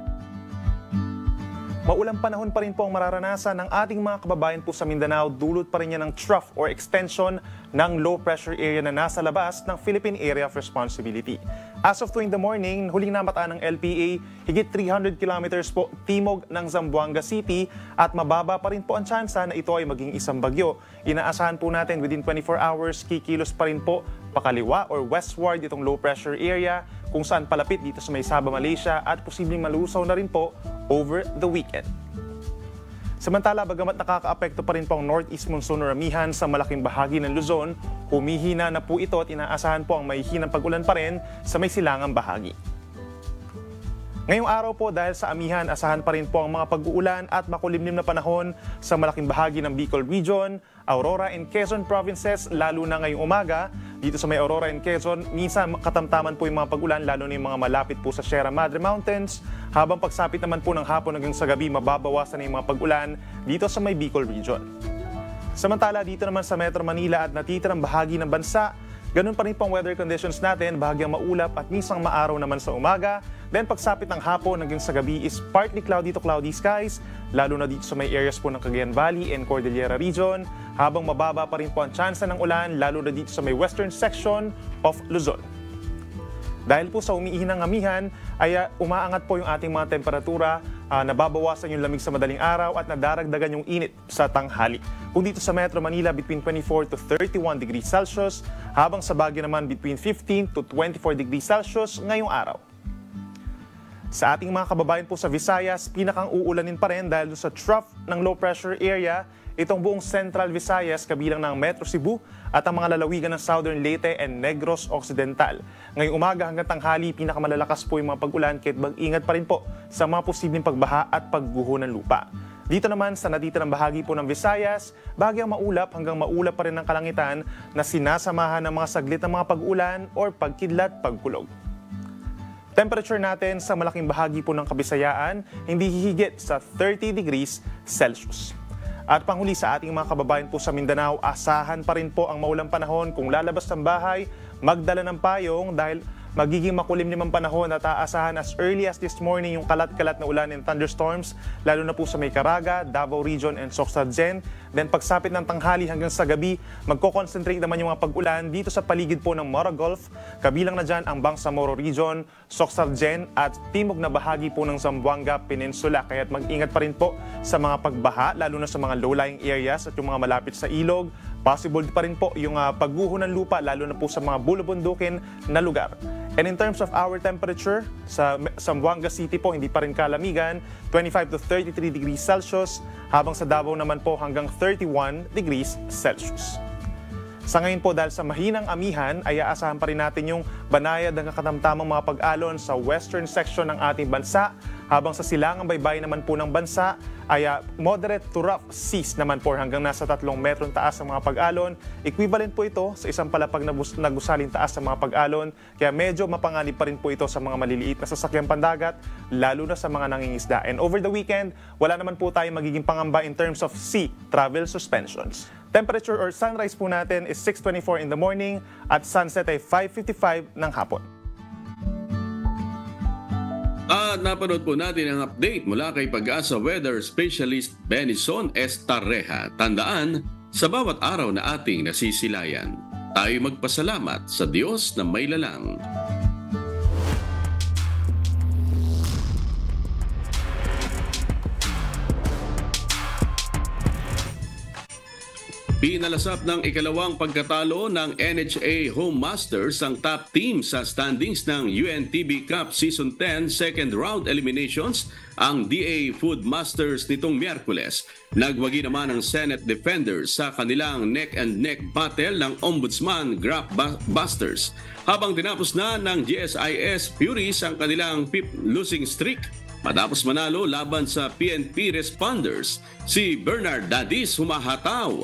Maulang panahon pa rin po ang mararanasan ng ating mga kababayan po sa Mindanao, dulot pa rin yan ng trough or extension ng low pressure area na nasa labas ng Philippine Area of Responsibility. As of 2 in the morning, huling namataan ng LPA, higit 300 kilometers po timog ng Zamboanga City at mababa pa rin po ang tsansa na ito ay maging isang bagyo. Inaasahan po natin within 24 hours, kikilos pa rin po pakaliwa or westward itong low pressure area kung saan palapit dito sa may Sabah, Malaysia at posibleng malusaw na rin po over the weekend. Samantala, bagamat nakakaapekto pa rin po ang northeast monsoon or amihan sa malaking bahagi ng Luzon, humihina na po ito at inaasahan po ang mahihinang pag-ulan pa rin sa may silangang bahagi. Ngayong araw po dahil sa amihan, asahan pa rin po ang mga pag-uulan at makulimlim na panahon sa malaking bahagi ng Bicol Region, Aurora and Quezon provinces, lalo na ngayong umaga. Dito sa may Aurora and Quezon, minsan katamtaman po yung mga pag-ulan, lalo na yung mga malapit po sa Sierra Madre Mountains. Habang pagsapit naman po ng hapon hanggang sa gabi, mababawasan na yung mga pag-ulan dito sa may Bicol Region. Samantala, dito naman sa Metro Manila at natitirang bahagi ng bansa, ganun pa rin pong weather conditions natin, bahagyang maulap at minsan maaraw naman sa umaga. Then pagsapit ng hapon hanggang sa gabi is partly cloudy to cloudy skies, lalo na dito sa may areas po ng Cagayan Valley and Cordillera Region, habang mababa pa rin po ang tsansa ng ulan, lalo na dito sa may western section of Luzon. Dahil po sa umiihinang amihan, ay umaangat po yung ating mga temperatura, nababawasan yung lamig sa madaling araw at nadaragdagan yung init sa tanghali. Kung dito sa Metro Manila, between 24 to 31 degrees Celsius, habang sa Baguio naman between 15 to 24 degrees Celsius ngayong araw. Sa ating mga kababayan po sa Visayas, pinakang uulanin pa rin dahil sa trough ng low pressure area itong buong Central Visayas kabilang ng Metro Cebu at ang mga lalawigan ng Southern Leyte and Negros Occidental. Ngayong umaga hanggang tanghali, pinakamalalakas po yung mga pag-ulan kahit mag-ingat pa rin po sa mga posibleng pagbaha at pagguho ng lupa. Dito naman sa natitirang bahagi po ng Visayas, bahagyang maulap hanggang maulap pa rin ang kalangitan na sinasamahan ng mga saglit ng mga pag-ulan or pagkidlat, pagkulog. Temperature natin sa malaking bahagi po ng Kabisayaan, hindi hihigit sa 30 degrees Celsius. At panghuli sa ating mga kababayan po sa Mindanao, asahan pa rin po ang maulang panahon. Kung lalabas ng bahay, magdala ng payong dahil magiging makulim naman panahon at aasahan as early as this morning yung kalat-kalat na ulan and thunderstorms, lalo na po sa may Caraga, Davao Region and Socsagen. Then pagsapit ng tanghali hanggang sa gabi, magko-concentrate naman yung mga pag-ulan dito sa paligid po ng Mora Gulf, kabilang na dyan ang Bangsamoro Region, Socsagen at timog na bahagi po ng Zamboanga Peninsula. Kaya't mag-ingat pa rin po sa mga pagbaha, lalo na sa mga low-lying areas at yung mga malapit sa ilog. Possible pa rin po yung pagguho ng lupa, lalo na po sa mga bulubundukin na lugar. And in terms of our temperature, sa Zamboanga City po, hindi pa rin kalamigan, 25 to 33 degrees Celsius, habang sa Davao naman po hanggang 31 degrees Celsius. Sa ngayon po, dahil sa mahinang amihan, ay aasahan pa rin natin yung banayad ng katamtamang mga pag-alon sa western section ng ating bansa, habang sa silangang baybayin naman po ng bansa ay moderate to rough seas naman po hanggang nasa 3 metrong taas ang mga pag-alon. Equivalent po ito sa isang palapag na gusaling taas sa mga pag-alon, kaya medyo mapanganib pa rin po ito sa mga maliliit na sasakyang pandagat, lalo na sa mga nangingisda. And over the weekend, wala naman po tayong magiging pangamba in terms of sea travel suspensions. Temperature or sunrise po natin is 6:24 in the morning at sunset ay 5:55 ng hapon. At napanood po natin ang update mula kay Pag-asa Weather Specialist Benison Estarreja. Tandaan, sa bawat araw na ating nasisilayan, tayo magpasalamat sa Diyos na may lalang. Pinalasap ng ikalawang pagkatalo ng NHA Home Masters ang top team sa standings ng UNTB Cup Season 10 Second Round Eliminations ang DA Food Masters nitong Miyerkules. Nagwagi naman ang Senate Defenders sa kanilang neck-and-neck battle ng Ombudsman Grap Busters. Habang tinapos na ng GSIS Furies ang kanilang 5th losing streak matapos manalo laban sa PNP Responders, si Bernard Dadis humahataw.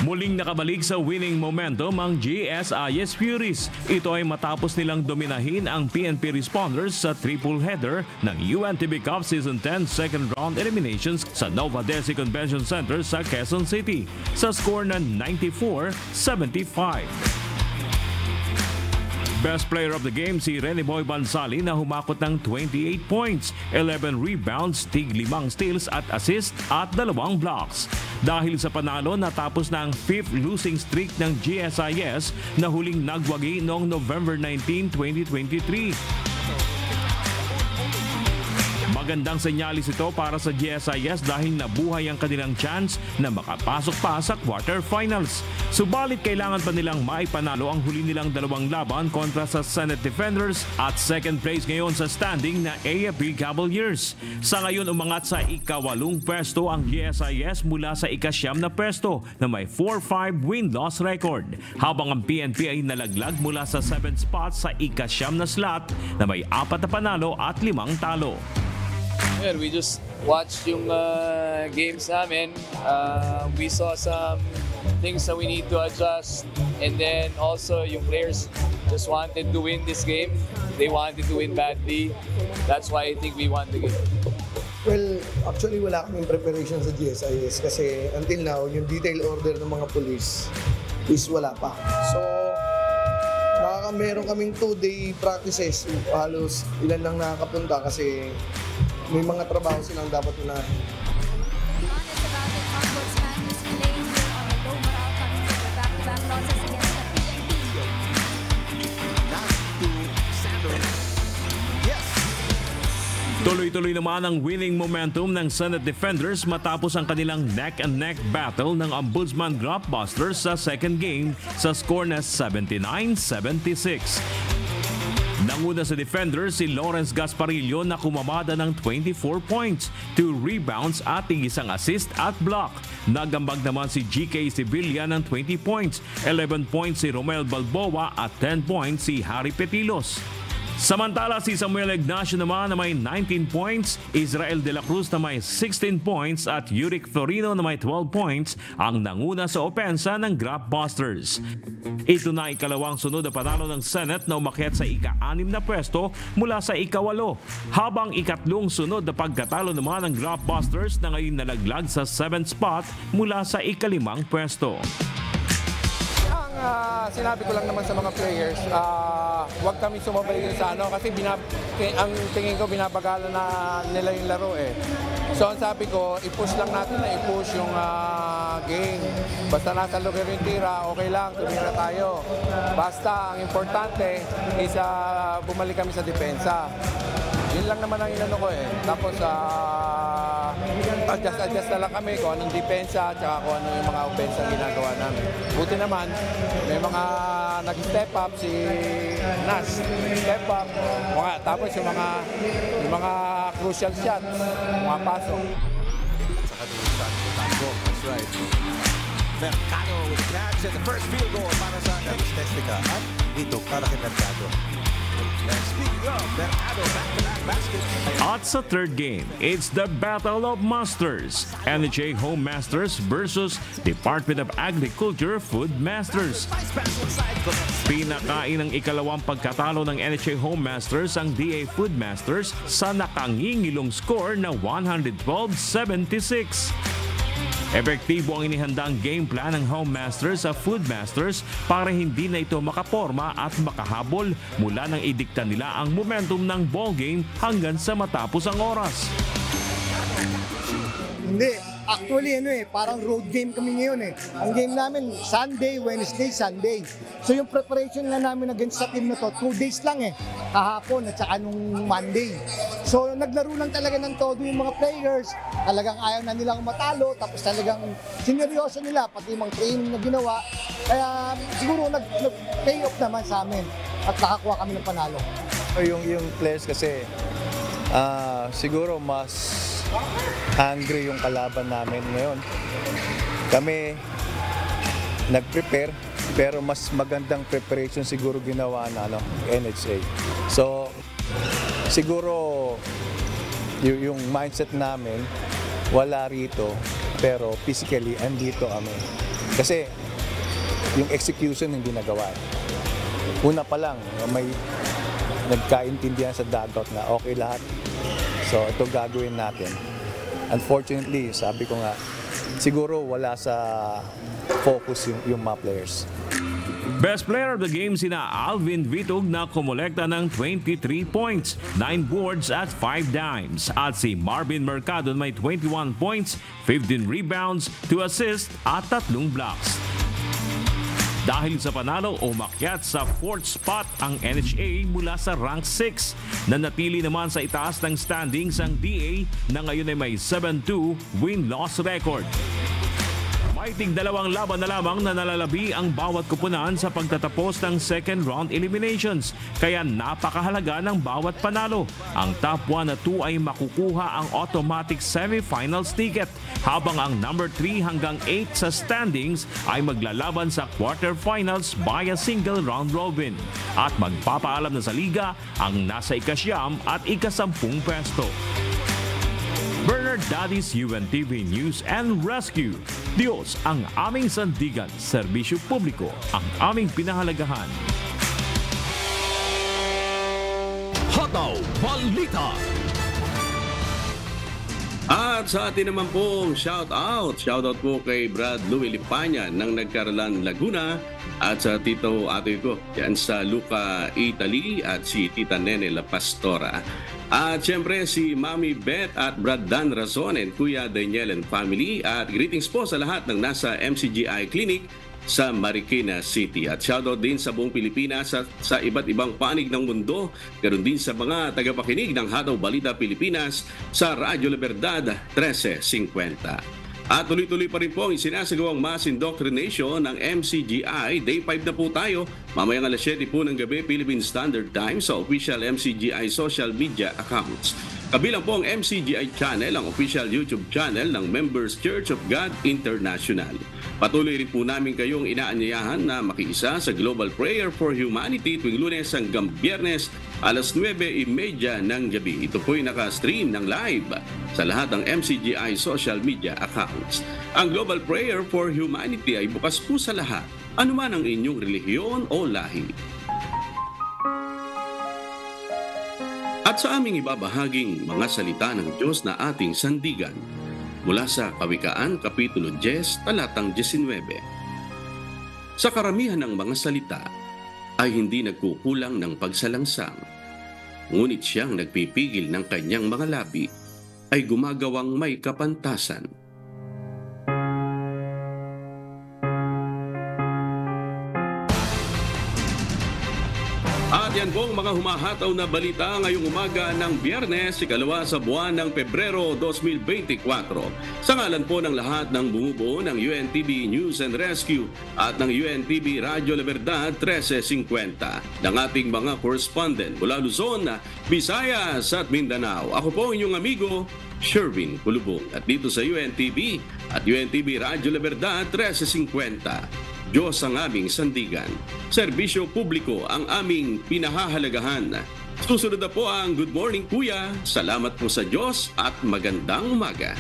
Muling nakabalik sa winning momentum ang GSIS Furies. Ito ay matapos nilang dominahin ang PNP Responders sa triple header ng UNTB Cup Season 10 Second Round Eliminations sa Nova Desi Convention Center sa Quezon City sa score na 94-75. Best player of the game si Rene Boy Bansali na humakot ng 28 points, 11 rebounds, 5 steals at assist at 2 blocks. Dahil sa panalo, natapos na ang 5th losing streak ng GSIS na huling nagwagi noong November 19, 2023. Magandang senyalis ito para sa GSIS dahil nabuhay ang kanilang chance na makapasok pa sa quarterfinals. Subalit kailangan pa nilang maipanalo ang huli nilang 2 laban kontra sa Senate Defenders at second place ngayon sa standing na AFP Cavaliers. Sa ngayon umangat sa ika-8 pwesto ang GSIS mula sa ika-9 na pwesto na may 4-5 win-loss record. Habang ang PNP ay nalaglag mula sa 7th spot sa ika-9 na slot na may 4 na panalo at 5 talo. Yeah, we just watched yung games namin. We saw some things that we need to adjust. And then also yung players just wanted to win this game. They wanted to win badly. That's why I think we won the game. Well, actually wala kaming preparation sa GSIS kasi until now, yung detail order ng mga police is wala pa. So, meron kaming 2-day practices. Halos ilan lang nakakapunta kasi may mga trabaho silang dapat unahin. Tuloy-tuloy naman ang winning momentum ng Senate Defenders matapos ang kanilang neck-and-neck battle ng Ombudsman Graftbusters sa second game sa score na 79-76. Nanguna sa Defenders si Lawrence Gasparillo na kumamada ng 24 points, 2 rebounds at isang assist at block. Nagambag naman si GK Sevilla ng 20 points, 11 points si Romel Balboa at 10 points si Harry Petilos. Samantala si Samuel Ignacio naman na may 19 points, Israel de la Cruz na may 16 points at Yurick Florino na may 12 points ang nanguna sa opensa ng Graftbusters. Ito na ikalawang sunod na panalo ng Senate na umakyat sa ika-6 na pwesto mula sa ika-8, habang ikatlong sunod na pagkatalo naman ng Graftbusters na ngayon nalaglag sa 7th spot mula sa ika-5 pwesto. Sinabi ko lang naman sa mga players, huwag kami sumabay sa kasi ang tingin ko binabagalan na nila yung laro eh. So ang sabi ko, i-push lang natin na i-push yung game. Basta nasa lugar yung tira, okay lang, tumira tayo. Basta ang importante is bumalik kami sa depensa. Yun lang naman ang inano ko eh. Tapos adjust na lang kami kung anong depensa at kung ano yung mga opensa ginagawa namin. Buti naman, may mga nag-step up si Nas, step up. Tapos yung mga crucial shots, mga pasok. Saka doon sa Tango, that's right. Mercado with the catch and the first field goal para sa Estica. At dito para kay Mercado. And speaking of Mercado, back-to-back baskets. At sa third game, it's the Battle of Masters. NHA Home Masters versus Department of Agriculture Food Masters. Pinakain ng ikalawang pagkatalo ng NHA Home Masters ang DA Food Masters sa nakangingilong score na 112-76. Epektibo ang inihandang game plan ng Home Masters sa Food Masters para hindi na ito makaporma at makahabol mula nang idikta nila ang momentum ng ball game hanggang sa matapos ang oras. Hindi. Actually, parang road game kami ngayon eh. Ang game namin, Sunday, Wednesday, Sunday. So yung preparation na namin against sa team na to, 2 days lang eh. Kahapon at saka nung Monday. So naglaro lang talaga ng todo yung mga players. Talagang ayaw na nilang matalo. Tapos talagang sineryoso nila, pati yung mga training na ginawa. Kaya siguro nag-pay off naman sa amin. At nakakuha kami ng panalo. Yung players kasi, siguro mas hungry yung kalaban namin ngayon. Kami nag-prepare pero mas magandang preparation siguro ginawa na NHA. So siguro yung mindset namin wala rito pero physically andito kami. Kasi yung execution hindi nagawa. Una pa lang may nagkaintindihan sa dugout na okay lahat. So ito gagawin natin. Unfortunately, sabi ko nga, siguro wala sa focus yung mga players. Best player of the game sina Alvin Vitug na kumolekta ng 23 points, 9 boards at 5 dimes. At si Marvin Mercado may 21 points, 15 rebounds, 2 assists at 3 blocks. Dahil sa panalo, umakyat sa 4th spot ang NHA mula sa rank 6. Nanatili naman sa itaas ng standings ang DA na ngayon ay may 7-2 win-loss record. May tig-2 laban na lamang na nalalabi ang bawat kupunan sa pagtatapos ng second round eliminations. Kaya napakahalaga ng bawat panalo. Ang top 1 na 2 ay makukuha ang automatic semifinals ticket, habang ang number 3 hanggang 8 sa standings ay maglalaban sa quarterfinals via single round robin. At magpapaalam na sa liga ang nasa ika-9 at ika-10 pwesto. Bernard Daddy's UNTV News and Rescue. Diyos ang aming sandigan, serbisyo publiko ang aming pinahalagahan. Hotaw Balita. At sa atin naman pong shoutout po kay Brad Louie Lipanya ng Nagkaralan, Laguna, at sa tito ate ko yan sa Luca, Italy, at si Tita Nene La Pastora. At siyempre si Mami Beth at Brad Dan Razon and Kuya Daniel and family. At greetings po sa lahat ng nasa MCGI Clinic sa Marikina City. At shoutout din sa buong Pilipinas at sa iba't ibang panig ng mundo. Ganoon din sa mga tagapakinig ng Hataw Balita Pilipinas sa Radyo Liberdad 1350. At tuloy-tuloy pa rin po ang isinasagawang mass indoctrination ng MCGI. Day 5 na po tayo. Mamayang alas 7 po ng gabi, Philippine Standard Time sa official MCGI social media accounts. Kabilang po ang MCGI channel, ang official YouTube channel ng Members Church of God International. Patuloy rin po namin kayong inaanyayahan na makiisa sa Global Prayer for Humanity tuwing Lunes hanggang Biyernes alas 9:30 ng gabi. Ito po'y naka-stream ng live sa lahat ng MCGI social media accounts. Ang Global Prayer for Humanity ay bukas po sa lahat, anuman ang inyong relihiyon o lahi. At sa aming ibabahaging mga salita ng Diyos na ating sandigan, mula sa Kawikaan, Kapitulo 10, talatang 19. Sa karamihan ng mga salita ay hindi nagkukulang ng pagsalangsang, ngunit siyang nagpipigil ng kanyang mga labi ay gumagawang may kapantasan. At yan pong mga humahataw na balita ngayong umaga ng Biyernes, ikalawa sa buwan ng Pebrero 2024. Sa ngalan po ng lahat ng bumubuo ng UNTV News and Rescue at ng UNTV Radio Liberdad 1350, ng ating mga correspondent mula Luzon, Visayas at Mindanao. Ako po inyong amigo, Sherwin Kulubong. At dito sa UNTV at UNTV Radio Liberdad 1350, Diyos ang aming sandigan. Serbisyo publiko ang aming pinahahalagahan. Susunod na po ang Good Morning Kuya. Salamat po sa Diyos at magandang umaga.